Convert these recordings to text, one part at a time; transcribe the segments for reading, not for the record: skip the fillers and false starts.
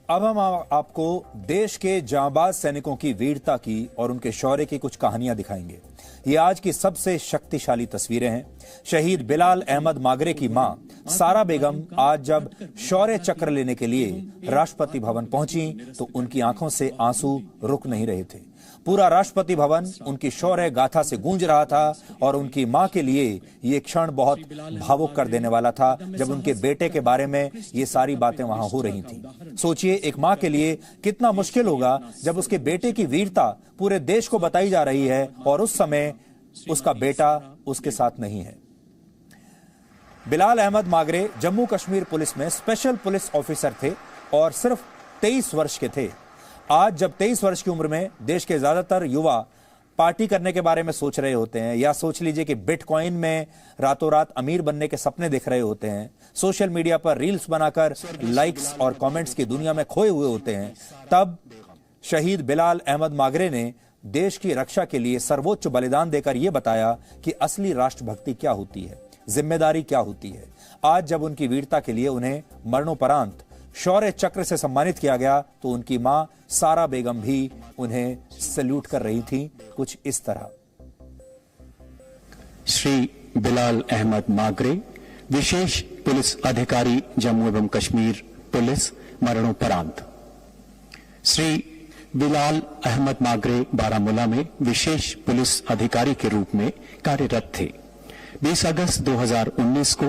अब हम आपको देश के जांबाज सैनिकों की वीरता की और उनके शौर्य की कुछ कहानियां दिखाएंगे। ये आज की सबसे शक्तिशाली तस्वीरें हैं। शहीद बिलाल अहमद मागरे की मां सारा बेगम आज जब शौर्य चक्र लेने के लिए राष्ट्रपति भवन पहुंची तो उनकी आंखों से आंसू रुक नहीं रहे थे। पूरा राष्ट्रपति भवन उनकी शौर्य गाथा से गूंज रहा था और उनकी मां के लिए ये क्षण बहुत भावुक कर देने वाला था जब उनके बेटे के बारे में ये सारी बातें वहां हो रही थी। सोचिए एक मां के लिए कितना मुश्किल होगा जब उसके बेटे की वीरता पूरे देश को बताई जा रही है और उस समय उसका बेटा उसके साथ नहीं है। बिलाल अहमद मागरे जम्मू कश्मीर पुलिस में स्पेशल पुलिस ऑफिसर थे और सिर्फ 23 वर्ष के थे। आज जब 23 वर्ष की उम्र में देश के ज्यादातर युवा पार्टी करने के बारे में सोच रहे होते हैं या सोच लीजिए कि बिटकॉइन में रातों रात अमीर बनने के सपने देख रहे होते हैं, सोशल मीडिया पर रील्स बनाकर लाइक्स और कमेंट्स की दुनिया में खोए हुए होते हैं, तब शहीद बिलाल अहमद मागरे ने देश की रक्षा के लिए सर्वोच्च बलिदान देकर यह बताया कि असली राष्ट्रभक्ति क्या होती है, जिम्मेदारी क्या होती है। आज जब उनकी वीरता के लिए उन्हें मरणोपरांत शौर्य चक्र से सम्मानित किया गया तो उनकी मां सारा बेगम भी उन्हें सैल्यूट कर रही थी कुछ इस तरह। श्री बिलाल अहमद मागरे विशेष पुलिस अधिकारी जम्मू एवं कश्मीर पुलिस मरणोपरांत। श्री बिलाल अहमद मागरे बारामूला में विशेष पुलिस अधिकारी के रूप में कार्यरत थे। 20 अगस्त 2019 को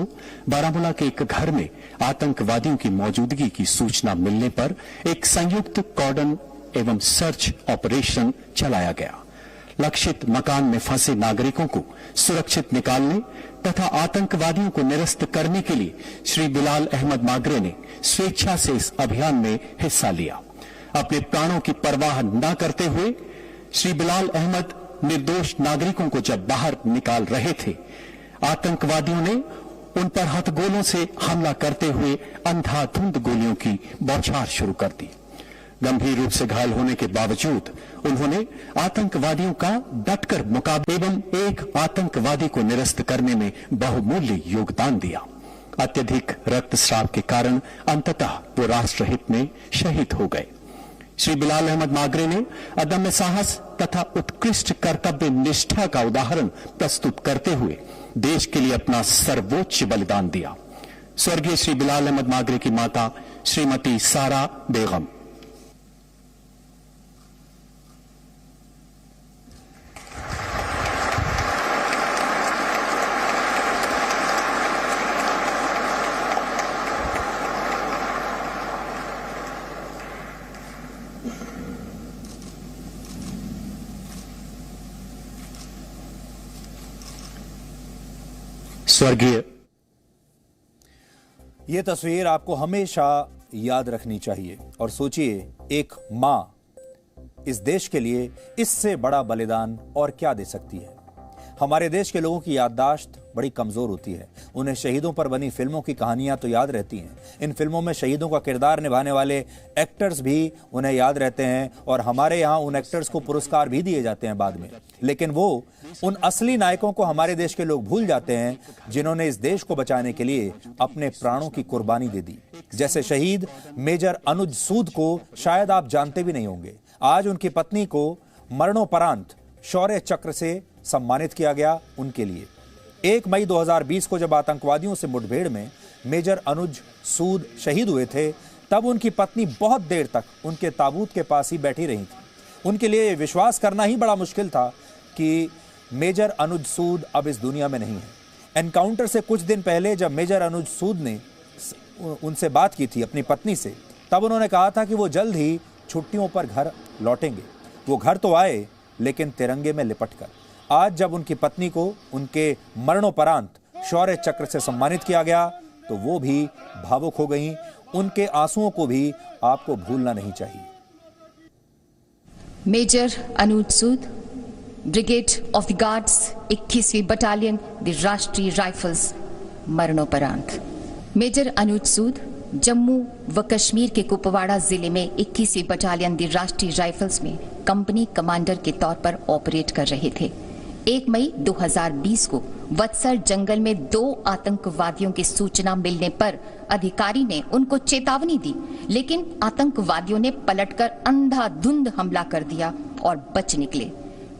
बारामूला के एक घर में आतंकवादियों की मौजूदगी की सूचना मिलने पर एक संयुक्त कॉर्डन एवं सर्च ऑपरेशन चलाया गया। लक्षित मकान में फंसे नागरिकों को सुरक्षित निकालने तथा आतंकवादियों को निरस्त करने के लिए श्री बिलाल अहमद मागरे ने स्वेच्छा से इस अभियान में हिस्सा लिया। अपने प्राणों की परवाह न करते हुए श्री बिलाल अहमद निर्दोष नागरिकों को जब बाहर निकाल रहे थे, आतंकवादियों ने उन पर हथगोलों से हमला करते हुए अंधाधुंध गोलियों की बौछार शुरू कर दी। गंभीर रूप से घायल होने के बावजूद उन्होंने आतंकवादियों का डटकर मुकाबला एवं एक आतंकवादी को निरस्त करने में बहुमूल्य योगदान दिया। अत्यधिक रक्तस्राव के कारण अंततः वो राष्ट्रहित में शहीद हो गए। श्री बिलाल अहमद मागरे ने अदम्य साहस तथा उत्कृष्ट कर्तव्य निष्ठा का उदाहरण प्रस्तुत करते हुए देश के लिए अपना सर्वोच्च बलिदान दिया। स्वर्गीय श्री बिलाल अहमद मागरे की माता श्रीमती सारा बेगम। स्वर्गीय। यह तस्वीर आपको हमेशा याद रखनी चाहिए और सोचिए एक मां इस देश के लिए इससे बड़ा बलिदान और क्या दे सकती है। हमारे देश के लोगों की याददाश्त बड़ी कमजोर होती है। उन्हें शहीदों पर बनी फिल्मों की कहानियां तो याद रहती हैं। इन फिल्मों में शहीदों का किरदार निभाने वाले एक्टर्स भी उन्हें याद रहते हैं और हमारे यहाँ उन एक्टर्स को पुरस्कार भी दिए जाते हैं बाद में। लेकिन वो उन असली नायकों को हमारे देश के लोग भूल जाते हैं जिन्होंने इस देश को बचाने के लिए अपने प्राणों की कुर्बानी दे दी। जैसे शहीद मेजर अनुज सूद को शायद आप जानते भी नहीं होंगे। आज उनकी पत्नी को मरणोपरांत शौर्य चक्र से सम्मानित किया गया उनके लिए। 1 मई 2020 को जब आतंकवादियों से मुठभेड़ में मेजर अनुज सूद शहीद हुए थे तब उनकी पत्नी बहुत देर तक उनके ताबूत के पास ही बैठी रही थी। उनके लिए विश्वास करना ही बड़ा मुश्किल था कि मेजर अनुज सूद अब इस दुनिया में नहीं है। एनकाउंटर से कुछ दिन पहले जब मेजर अनुज सूद ने उनसे बात की थी अपनी पत्नी से, तब उन्होंने कहा था कि वो जल्द ही छुट्टियों पर घर लौटेंगे। वो घर तो आए लेकिन तिरंगे में लिपटकर। आज जब उनकी पत्नी को उनके मरणोपरांत शौर्य चक्र से सम्मानित किया गया तो वो भी भावुक हो गईं। उनके आंसुओं को भी आपको भूलना नहीं चाहिए। Major Anuj Sood, brigade of the guards, 21वीं बटालियन, द राष्ट्रीय राइफल्स, मरणोपरांत। मेजर अनुज सूद जम्मू व कश्मीर के कुपवाड़ा जिले में 21वीं बटालियन द राष्ट्रीय राइफल्स में कंपनी कमांडर के तौर पर ऑपरेट कर रहे थे। 1 मई 2020 को वत्सर जंगल में 2 आतंकवादियों की सूचना मिलने पर अधिकारी ने उनको चेतावनी दी, लेकिन आतंकवादियों ने पलटकर अंधाधुंध हमला कर दिया और बच निकले।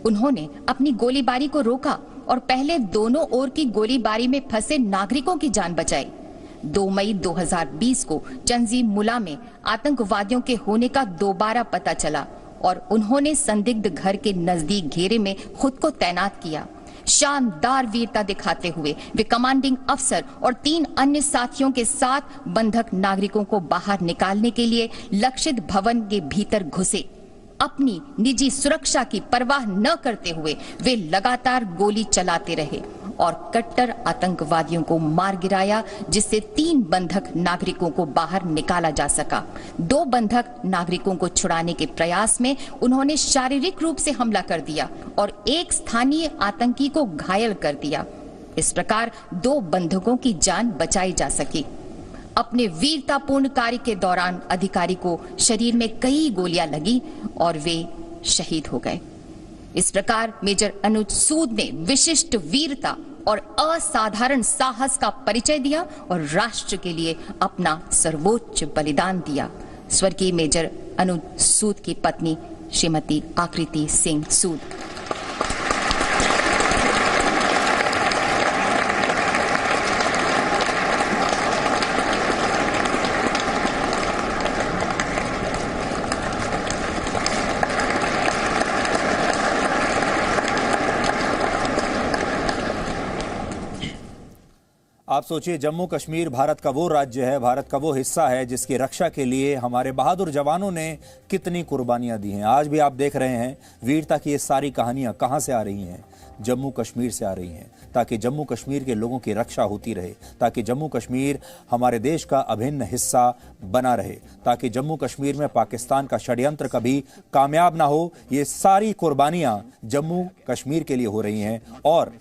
उन्होंने अपनी गोलीबारी को रोका और पहले दोनों ओर की गोलीबारी में फंसे नागरिकों की जान बचाई। 2 मई 2020 को चंजी मुला में आतंकवादियों के होने का दोबारा पता चला और उन्होंने संदिग्ध घर के नजदीक घेरे में खुद को तैनात किया। शानदार वीरता दिखाते हुए वे कमांडिंग अफसर और 3 अन्य साथियों के साथ बंधक नागरिकों को बाहर निकालने के लिए लक्षित भवन के भीतर घुसे। अपनी निजी सुरक्षा की परवाह न करते हुए वे लगातार गोली चलाते रहे और कट्टर आतंकवादियों को मार गिराया, जिससे 3 बंधक नागरिकों को बाहर निकाला जा सका। 2 बंधक नागरिकों को छुड़ाने के प्रयास में उन्होंने शारीरिक रूप से हमला कर दिया और एक स्थानीय आतंकी को घायल कर दिया। इस प्रकार 2 बंधकों की जान बचाई जा सकी। अपने वीरतापूर्ण कार्य के दौरान अधिकारी को शरीर में कई गोलियां लगी और वे शहीद हो गए। इस प्रकार मेजर अनुज सूद ने विशिष्ट वीरता और असाधारण साहस का परिचय दिया और राष्ट्र के लिए अपना सर्वोच्च बलिदान दिया। स्वर्गीय मेजर अनुज सूद की पत्नी श्रीमती आकृति सिंह सूद। आप सोचिए, जम्मू कश्मीर भारत का वो राज्य है, भारत का वो हिस्सा है जिसकी रक्षा के लिए हमारे बहादुर जवानों ने कितनी कुर्बानियां दी हैं। आज भी आप देख रहे हैं वीरता की ये सारी कहानियां कहां से आ रही हैं? जम्मू कश्मीर से आ रही हैं, ताकि जम्मू कश्मीर के लोगों की रक्षा होती रहे, ताकि जम्मू कश्मीर हमारे देश का अभिन्न हिस्सा बना रहे, ताकि जम्मू कश्मीर में पाकिस्तान का षड्यंत्र कभी कामयाब ना हो। ये सारी कुर्बानियां जम्मू कश्मीर के लिए हो रही हैं और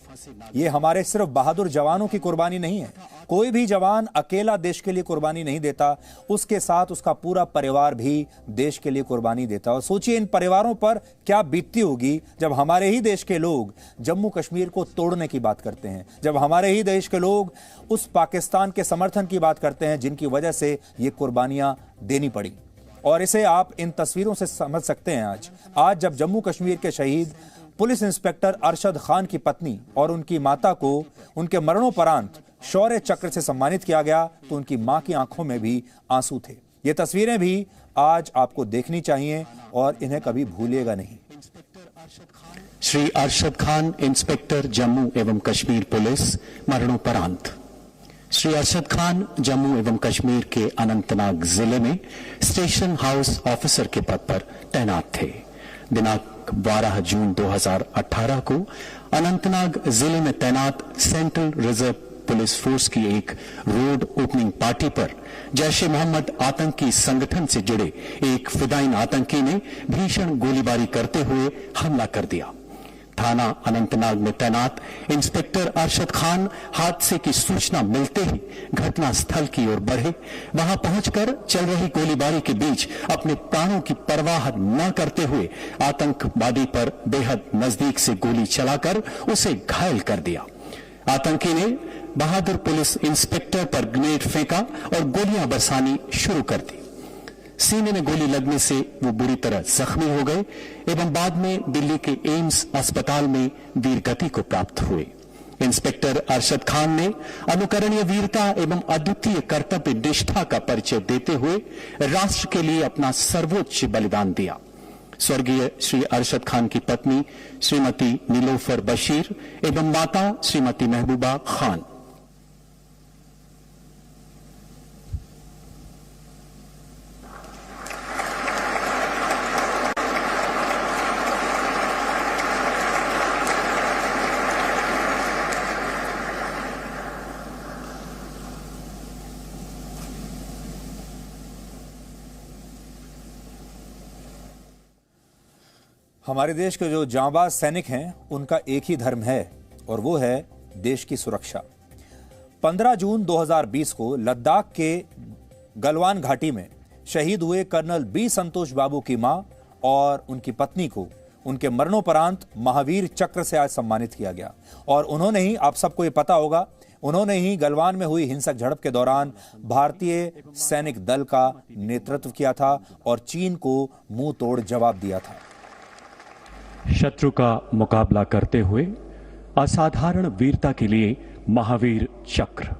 ये हमारे सिर्फ बहादुर जवानों की कुर्बानी नहीं है। कोई भी जवान अकेला देश के लिए कुर्बानी नहीं देता, उसके साथ उसका पूरा परिवार भी देश के लिए कुर्बानी देता। और सोचिए इन परिवारों पर क्या बीतती होगी जब हमारे ही देश के लोग जम्मू कश्मीर को तोड़ने की बात करते हैं, जब हमारे ही देश के लोग उस पाकिस्तान के समर्थन की बात करते हैं जिनकी वजह से ये कुर्बानियां देनी पड़ी। और इसे आप इन तस्वीरों से समझ सकते हैं। आज जब जम्मू कश्मीर के शहीद पुलिस इंस्पेक्टर अरशद खान की पत्नी और उनकी माता को उनके मरणोपरांत शौर्य चक्र से सम्मानित किया गया, तो उनकी मां की आंखों में भी आंसू थे। ये तस्वीरें भी आज आपको देखनी चाहिए और इन्हें कभी भूलिएगा नहीं। श्री अरशद खान, इंस्पेक्टर जम्मू एवं कश्मीर पुलिस, मरणोपरांत। श्री अरशद खान जम्मू एवं कश्मीर के अनंतनाग जिले में स्टेशन हाउस ऑफिसर के पद पर तैनात थे। दिनांक 12 जून 2018 को अनंतनाग जिले में तैनात सेंट्रल रिजर्व पुलिस फोर्स की एक रोड ओपनिंग पार्टी पर जैश ए मोहम्मद आतंकी संगठन से जुड़े एक फिदायीन आतंकी ने भीषण गोलीबारी करते हुए हमला कर दिया। थाना अनंतनाग में तैनात इंस्पेक्टर अरशद खान हादसे की सूचना मिलते ही घटनास्थल की ओर बढ़े। वहां पहुंचकर चल रही गोलीबारी के बीच अपने प्राणों की परवाह न करते हुए आतंकवादी पर बेहद नजदीक से गोली चलाकर उसे घायल कर दिया। आतंकी ने बहादुर पुलिस इंस्पेक्टर पर ग्रेनेड फेंका और गोलियां बरसानी शुरू कर दी। सीने में गोली लगने से वो बुरी तरह जख्मी हो गए एवं बाद में दिल्ली के एम्स अस्पताल में वीरगति को प्राप्त हुए। इंस्पेक्टर अरशद खान ने अनुकरणीय वीरता एवं अद्वितीय कर्तव्य निष्ठा का परिचय देते हुए राष्ट्र के लिए अपना सर्वोच्च बलिदान दिया। स्वर्गीय श्री अरशद खान की पत्नी श्रीमती नीलोफर बशीर एवं माता श्रीमती महबूबा खान। हमारे देश के जो जांबाज सैनिक हैं उनका एक ही धर्म है और वो है देश की सुरक्षा। 15 जून 2020 को लद्दाख के गलवान घाटी में शहीद हुए कर्नल बी संतोष बाबू की मां और उनकी पत्नी को उनके मरणोपरांत महावीर चक्र से आज सम्मानित किया गया। और उन्होंने ही, आप सबको ये पता होगा, उन्होंने ही गलवान में हुई हिंसक झड़प के दौरान भारतीय सैनिक दल का नेतृत्व किया था और चीन को मुंह तोड़ जवाब दिया था। शत्रु का मुकाबला करते हुए असाधारण वीरता के लिए Mahavir Chakra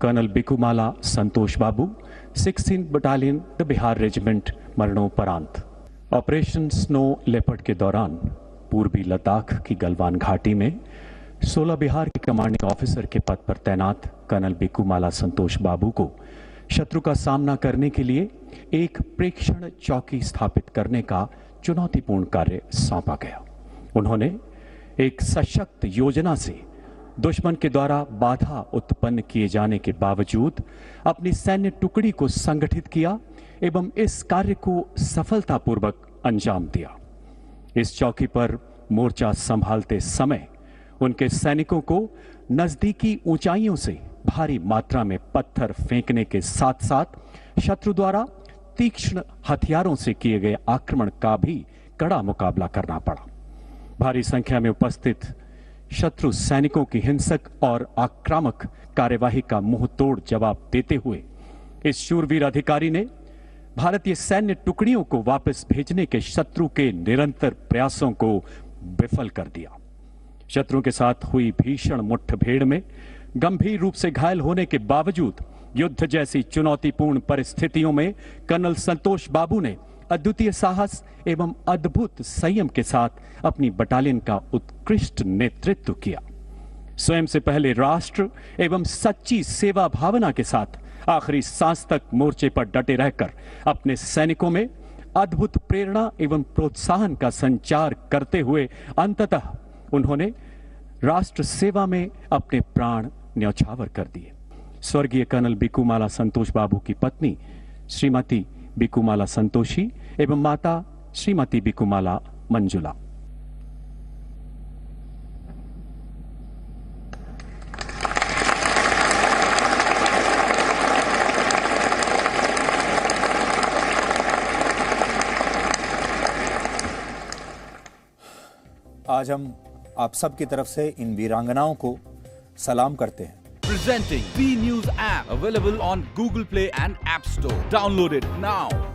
colonel Bikumalla Santosh Babu 16 battalion the Bihar regiment मरणोपरांत। ऑपरेशन स्नो लेपर्ड के दौरान पूर्वी लद्दाख की गलवान घाटी में 16 बिहार के कमांडिंग ऑफिसर के पद पर तैनात कर्नल बिकुमाला संतोष बाबू को शत्रु का सामना करने के लिए एक प्रेक्षण चौकी स्थापित करने का चुनौतीपूर्ण कार्य सौंपा गया। उन्होंने एक सशक्त योजना से दुश्मन के द्वारा बाधा उत्पन्न किए जाने के बावजूद अपनी सैन्य टुकड़ी को संगठित किया एवं इस कार्य को सफलतापूर्वक अंजाम दिया। इस चौकी पर मोर्चा संभालते समय उनके सैनिकों को नजदीकी ऊंचाइयों से भारी मात्रा में पत्थर फेंकने के साथ साथ शत्रु द्वारा तीक्ष्ण हथियारों से किए गए आक्रमण का भी कड़ा मुकाबला करना पड़ा। भारी संख्या में उपस्थित शत्रु सैनिकों की हिंसक और आक्रामक कार्यवाही का मुंह तोड़ जवाब देते हुए इस शूरवीर अधिकारी ने भारतीय सैन्य टुकड़ियों को वापस भेजने के शत्रु के निरंतर प्रयासों को विफल कर दिया। शत्रु के साथ हुई भीषण मुठभेड़ में गंभीर रूप से घायल होने के बावजूद युद्ध जैसी चुनौतीपूर्ण परिस्थितियों में कर्नल संतोष बाबू ने अद्वितीय साहस एवं अद्भुत संयम के साथ अपनी बटालियन का उत्कृष्ट नेतृत्व किया। स्वयं से पहले राष्ट्र एवं सच्ची सेवा भावना के साथ आखिरी सांस तक मोर्चे पर डटे रहकर अपने सैनिकों में अद्भुत प्रेरणा एवं प्रोत्साहन का संचार करते हुए अंततः उन्होंने राष्ट्र सेवा में अपने प्राण न्यौछावर कर दिए। स्वर्गीय कर्नल बिकुमाला संतोष बाबू की पत्नी श्रीमती बिकुमाला संतोषी एवं माता श्रीमती बिकुमाला मंजुला। आज हम आप सब की तरफ से इन वीरांगनाओं को सलाम करते हैं। Presenting B News app, available on Google Play and App Store. Download it now.